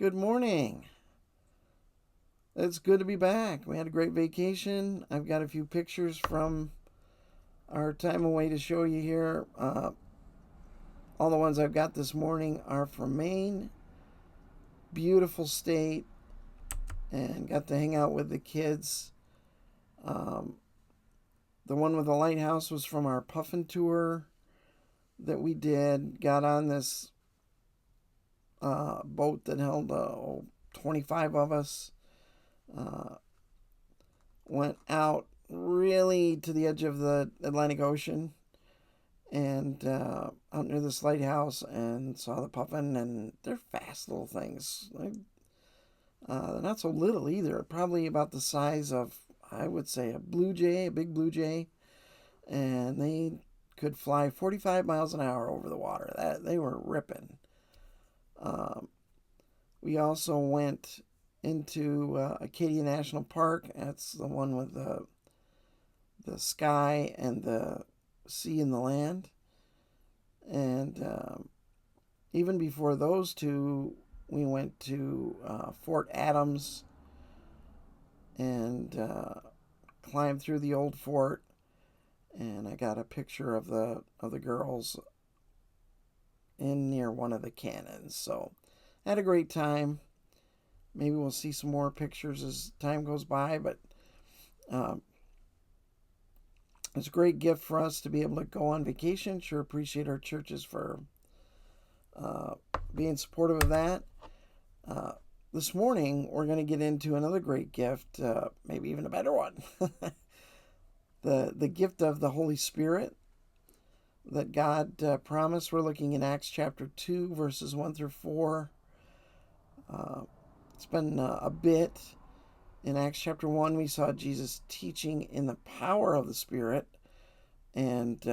Good morning. It's good to be back. We had a great vacation. I've got a few pictures from our time away to show you here. All the ones I've got this morning are from Maine. Beautiful state, and got to hang out with the kids. Um, the one with the lighthouse was from our puffin tour that we did. Got on this boat that held 25 of us. Uh, Went out really to the edge of the Atlantic Ocean and out near this lighthouse and saw the puffin, and they're fast little things. They're not so little either, probably about the size of, I would say, a blue jay, a big blue jay, and they could fly 45 miles an hour over the water. They were ripping. Um, we also went into Acadia National Park. That's the one with the sky and the sea and the land. And even before those two, we went to Fort Adams and climbed through the old fort. And I got a picture of the girls in near one of the cannons. So had a great time. Maybe we'll see some more pictures as time goes by, but um, it's a great gift for us to be able to go on vacation. Sure appreciate our churches for uh, being supportive of that. Uh, this morning, we're going to get into another great gift, maybe even a better one. the gift of the Holy Spirit that God promised. We're looking in Acts chapter 2, verses 1 through 4. It's been a bit. In Acts chapter 1, we saw Jesus teaching in the power of the Spirit and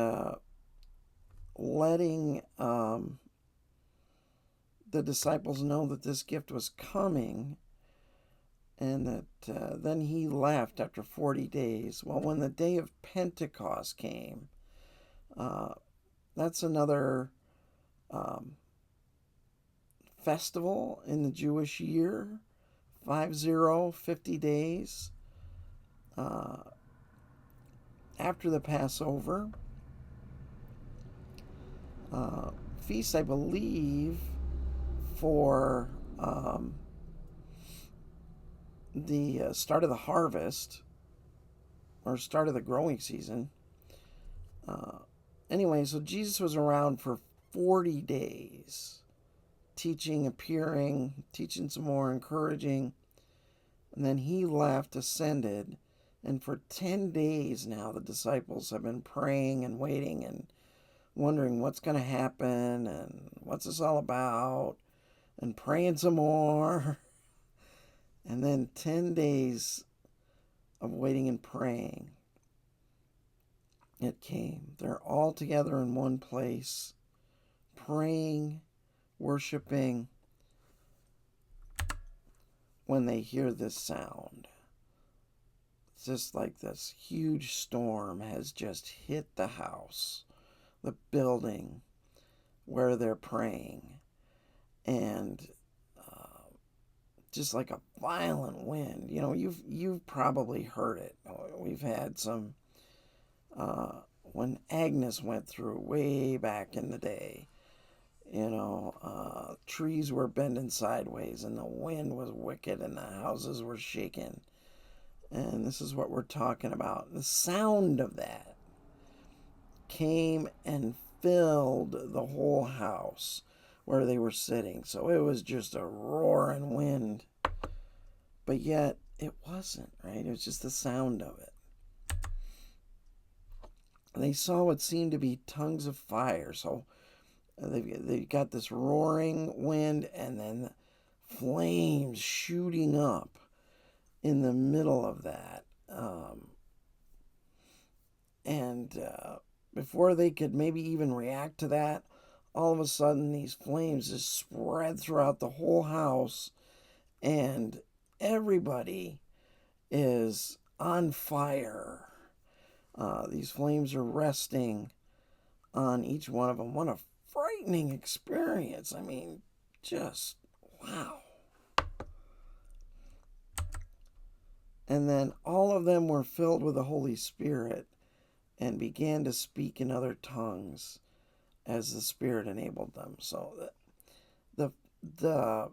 letting the disciples know that this gift was coming, and that then he left after 40 days. Well, when the day of Pentecost came, uh, that's another um, festival in the Jewish year, 50 days uh, after the Passover. Feast, I believe, for the start of the harvest or start of the growing season. Uh, anyway, so Jesus was around for 40 days, teaching, appearing, teaching some more, encouraging. And then he left, ascended, and for 10 days now, the disciples have been praying and waiting and wondering what's going to happen and what's this all about, and praying some more. And then 10 days of waiting and praying. It came. They're all together in one place, praying, worshiping, when they hear this sound. It's just like this huge storm has just hit the house, the building where they're praying. And just like a violent wind. You know, you've probably heard it. We've had some when Agnes went through way back in the day. Trees were bending sideways, and the wind was wicked, and the houses were shaking. And this is what we're talking about. The sound of that came and filled the whole house where they were sitting. So it was just a roaring wind. But yet, it wasn't, right? It was just the sound of it. They saw what seemed to be tongues of fire. So they've got this roaring wind and then flames shooting up in the middle of that. And before they could maybe even react to that, all of a sudden these flames just spread throughout the whole house, and everybody is on fire. These flames are resting on each one of them. What a frightening experience. I mean, just wow. And then all of them were filled with the Holy Spirit and began to speak in other tongues as the Spirit enabled them. So the the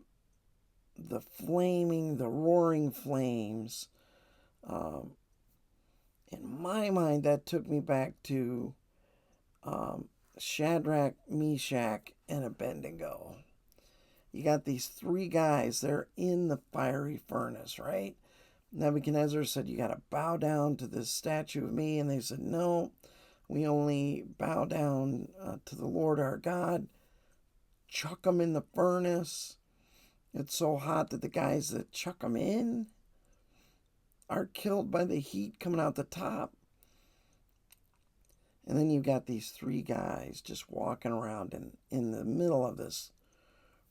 the flaming, the roaring flames, um, in my mind, that took me back to um, Shadrach, Meshach, and Abednego. You got these three guys, they're in the fiery furnace, right? Nebuchadnezzar said, "You got to bow down to this statue of me." And they said, "No, we only bow down to the Lord our God." Chuck them in the furnace. It's so hot that the guys that chuck them in are killed by the heat coming out the top. And then you've got these three guys just walking around in the middle of this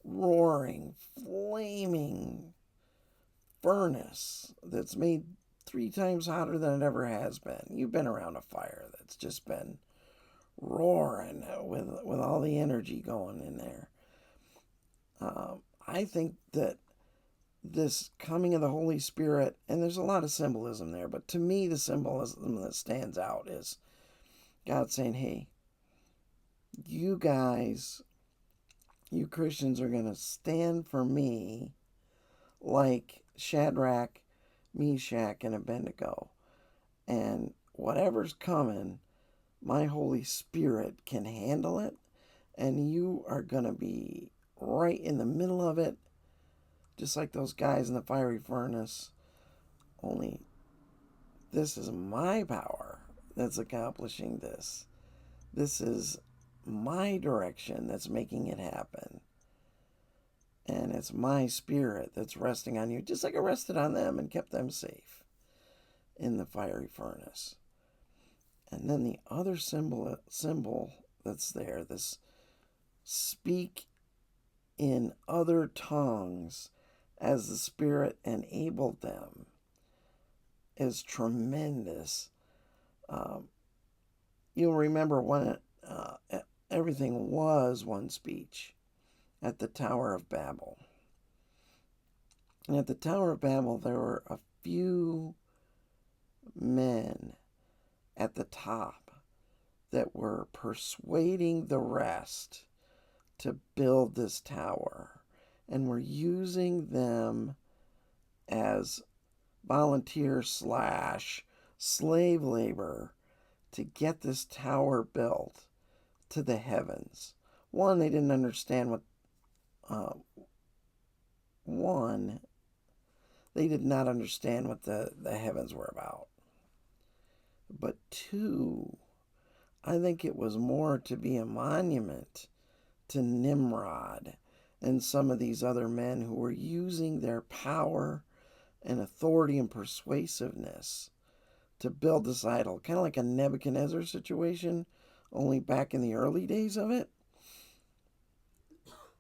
roaring, flaming furnace that's made three times hotter than it ever has been. You've been around a fire that's just been roaring with all the energy going in there. I think that this coming of the Holy Spirit, and there's a lot of symbolism there, but to me, the symbolism that stands out is God saying, "Hey, you guys, you Christians are going to stand for me like Shadrach, Meshach, and Abednego. And whatever's coming, my Holy Spirit can handle it. And you are going to be right in the middle of it, just like those guys in the fiery furnace. Only this is my power that's accomplishing this. This is my direction that's making it happen. And it's my spirit that's resting on you, just like it rested on them and kept them safe in the fiery furnace." And then the other symbol that's there, this speak in other tongues as the Spirit enabled them, is tremendous. Um, you'll remember when everything was one speech at the Tower of Babel. And at the Tower of Babel, there were a few men at the top that were persuading the rest to build this tower, and were using them as volunteer slash slave labor to get this tower built to the heavens. One, they didn't understand what one, they did not understand what the heavens were about. But two, I think it was more to be a monument to Nimrod and some of these other men who were using their power and authority and persuasiveness to build this idol, kind of like a Nebuchadnezzar situation, only back in the early days of it.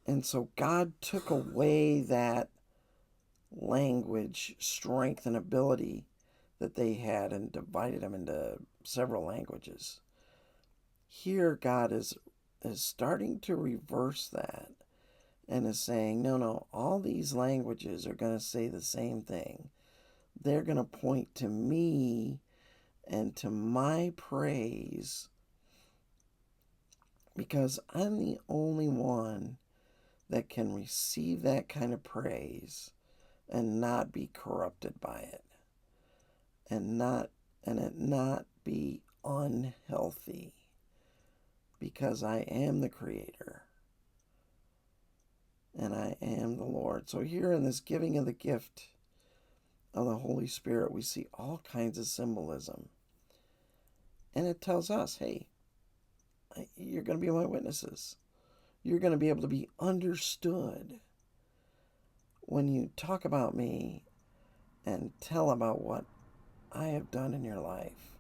And so God took away that language, strength, and ability that they had and divided them into several languages. Here, God is starting to reverse that and is saying, no, all these languages are going to say the same thing. They're going to point to me and to my praise, because I'm the only one that can receive that kind of praise and not be corrupted by it, and it not be unhealthy, because I am the Creator and I am the Lord. So here in this giving of the gift of the Holy Spirit, we see all kinds of symbolism. And it tells us, hey, you're going to be my witnesses. You're going to be able to be understood when you talk about me and tell about what I have done in your life.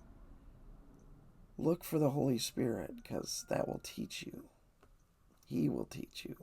Look for the Holy Spirit, because that will teach you. He will teach you.